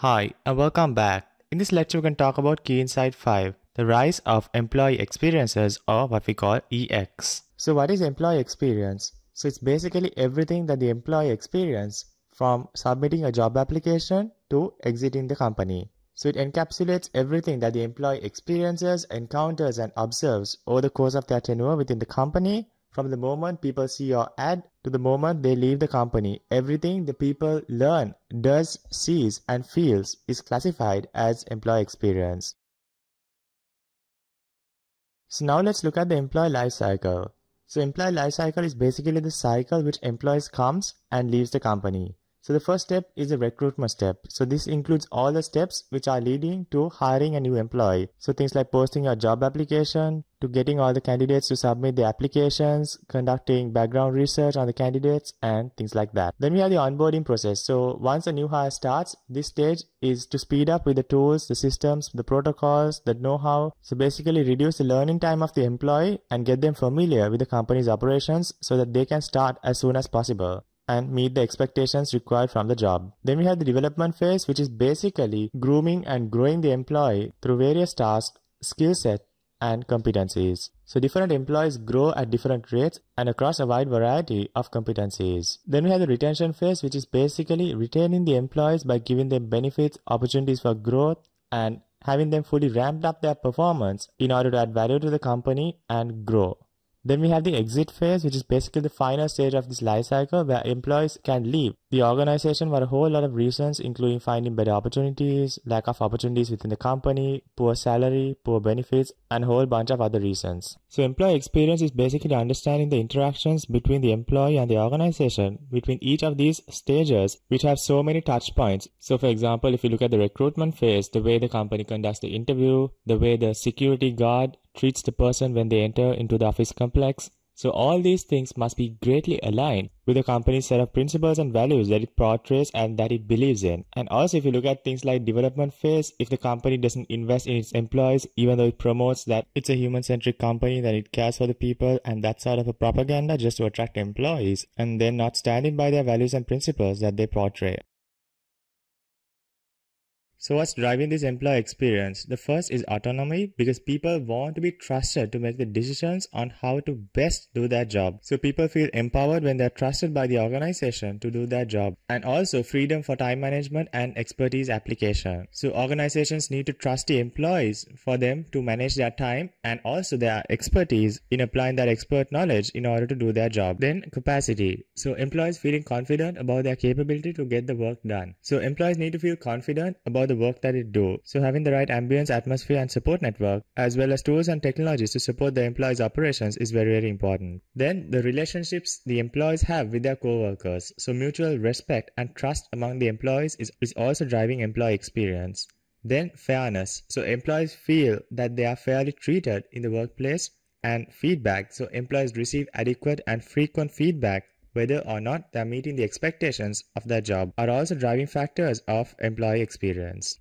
Hi, and welcome back. In this lecture, we can talk about Key Insight 5, the rise of employee experiences, or what we call EX. So what is employee experience? So it's basically everything that the employee experience from submitting a job application to exiting the company. So it encapsulates everything that the employee experiences, encounters, and observes over the course of their tenure within the company. From the moment people see your ad to the moment they leave the company, everything the people learn, does, sees, and feels is classified as employee experience. So now let's look at the employee life cycle. So employee life cycle is basically the cycle which employees comes and leaves the company. So the first step is the recruitment step. So this includes all the steps which are leading to hiring a new employee. So things like posting a job application, to getting all the candidates to submit their applications, conducting background research on the candidates, and things like that. Then we have the onboarding process. So once a new hire starts, this stage is to speed up with the tools, the systems, the protocols, the know-how. So basically reduce the learning time of the employee and get them familiar with the company's operations so that they can start as soon as possible and meet the expectations required from the job. Then we have the development phase, which is basically grooming and growing the employee through various tasks, skill set, and competencies. So different employees grow at different rates and across a wide variety of competencies. Then we have the retention phase, which is basically retaining the employees by giving them benefits, opportunities for growth, and having them fully ramped up their performance in order to add value to the company and grow. Then we have the exit phase, which is basically the final stage of this life cycle where employees can leave the organization for a whole lot of reasons, including finding better opportunities, lack of opportunities within the company, poor salary, poor benefits, and a whole bunch of other reasons. So employee experience is basically understanding the interactions between the employee and the organization between each of these stages, which have so many touch points. So for example, if you look at the recruitment phase, the way the company conducts the interview, the way the security guard treats the person when they enter into the office complex. So all these things must be greatly aligned with the company's set of principles and values that it portrays and that it believes in. And also if you look at things like development phase, if the company doesn't invest in its employees, even though it promotes that it's a human-centric company, that it cares for the people, and that's sort of a propaganda just to attract employees, and they're not standing by their values and principles that they portray. So what's driving this employee experience? The first is autonomy, because people want to be trusted to make the decisions on how to best do their job. So people feel empowered when they're trusted by the organization to do their job. And also freedom for time management and expertise application. So organizations need to trust the employees for them to manage their time and also their expertise in applying that expert knowledge in order to do their job. Then capacity. So employees feeling confident about their capability to get the work done. So employees need to feel confident about the work that it do. So having the right ambience, atmosphere, and support network, as well as tools and technologies to support the employees' operations is very, very important. Then the relationships the employees have with their co-workers. So mutual respect and trust among the employees is also driving employee experience. Then fairness. So employees feel that they are fairly treated in the workplace, and feedback. So employees receive adequate and frequent feedback whether or not they are meeting the expectations of their job, are also driving factors of employee experience.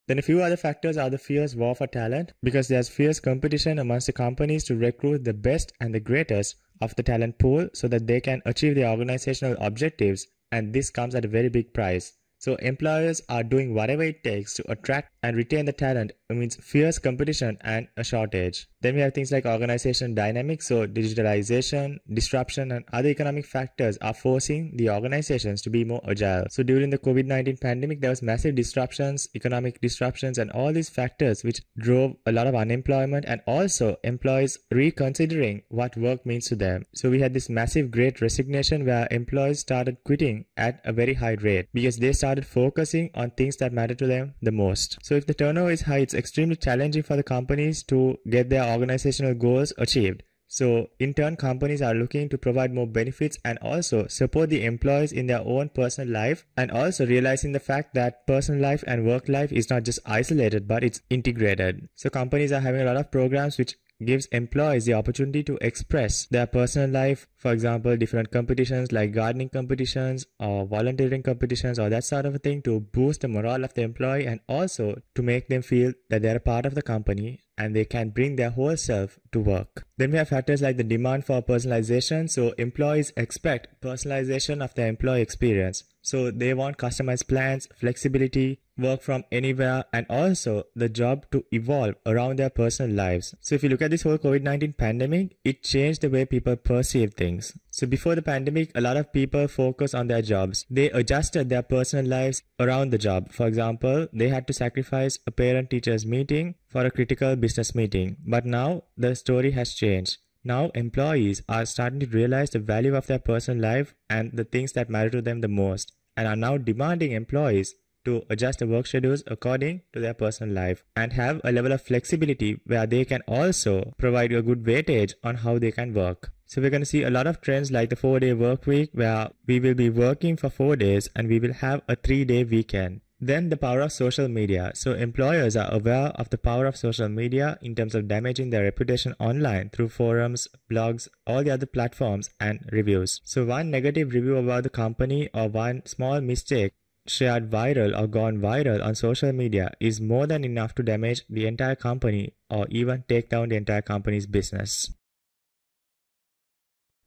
Then a few other factors are the fierce war for talent, because there's fierce competition amongst the companies to recruit the best and the greatest of the talent pool so that they can achieve their organizational objectives, and this comes at a very big price. So employers are doing whatever it takes to attract and retain the talent. It means fierce competition and a shortage. Then we have things like organization dynamics. So digitalization, disruption, and other economic factors are forcing the organizations to be more agile. So during the COVID-19 pandemic, there was massive disruptions, economic disruptions, and all these factors which drove a lot of unemployment and also employees reconsidering what work means to them. So we had this massive great resignation where employees started quitting at a very high rate because they started focusing on things that matter to them the most. So if the turnover is high, it's extremely challenging for the companies to get their organizational goals achieved. So in turn, companies are looking to provide more benefits and also support the employees in their own personal life, and also realizing the fact that personal life and work life is not just isolated but it's integrated. So companies are having a lot of programs which gives employees the opportunity to express their personal life. For example, different competitions like gardening competitions or volunteering competitions or that sort of a thing to boost the morale of the employee and also to make them feel that they're a part of the company and they can bring their whole self to work. Then we have factors like the demand for personalization. So employees expect personalization of their employee experience. So they want customized plans, flexibility, work from anywhere, and also the job to evolve around their personal lives. So if you look at this whole COVID-19 pandemic, it changed the way people perceive things. So before the pandemic, a lot of people focus on their jobs. They adjusted their personal lives around the job. For example, they had to sacrifice a parent-teachers meeting for a critical business meeting. But now the story has changed. Now employees are starting to realize the value of their personal life and the things that matter to them the most, and are now demanding employees to adjust the work schedules according to their personal life and have a level of flexibility where they can also provide a good weightage on how they can work. So we're going to see a lot of trends like the 4-day work week, where we will be working for 4 days and we will have a 3-day weekend. Then the power of social media. So employers are aware of the power of social media in terms of damaging their reputation online through forums, blogs, all the other platforms and reviews. So one negative review about the company or one small mistake shared viral or gone viral on social media is more than enough to damage the entire company or even take down the entire company's business.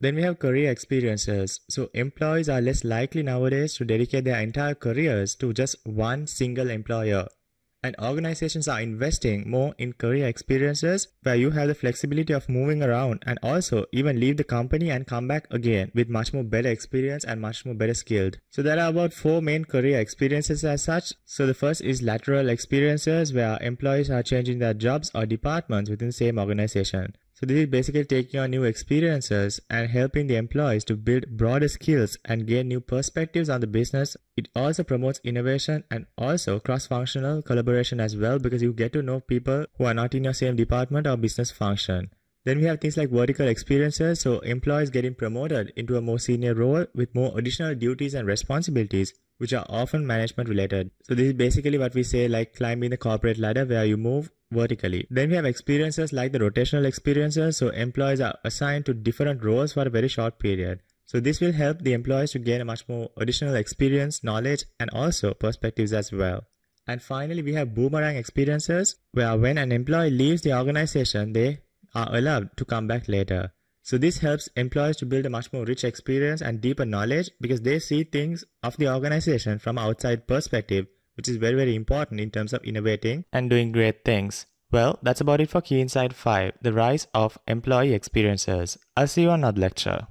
Then we have career experiences. So employees are less likely nowadays to dedicate their entire careers to just one single employer. And organizations are investing more in career experiences where you have the flexibility of moving around and also even leave the company and come back again with much more better experience and much more better skilled. So there are about 4 main career experiences as such. So the first is lateral experiences, where employees are changing their jobs or departments within the same organization. So this is basically taking on new experiences and helping the employees to build broader skills and gain new perspectives on the business. It also promotes innovation and also cross-functional collaboration as well, because you get to know people who are not in your same department or business function. Then we have things like vertical experiences. So employees getting promoted into a more senior role with more additional duties and responsibilities, which are often management related. So this is basically what we say like climbing the corporate ladder, where you move vertically. Then we have experiences like the rotational experiences. So employees are assigned to different roles for a very short period. So this will help the employees to gain a much more additional experience, knowledge, and also perspectives as well. And finally, we have boomerang experiences, where when an employee leaves the organization, they are allowed to come back later. So this helps employees to build a much more rich experience and deeper knowledge, because they see things of the organization from outside perspective, which is very, very important in terms of innovating and doing great things. Well, that's about it for Key Insight 5, the rise of employee experiences. I'll see you on another lecture.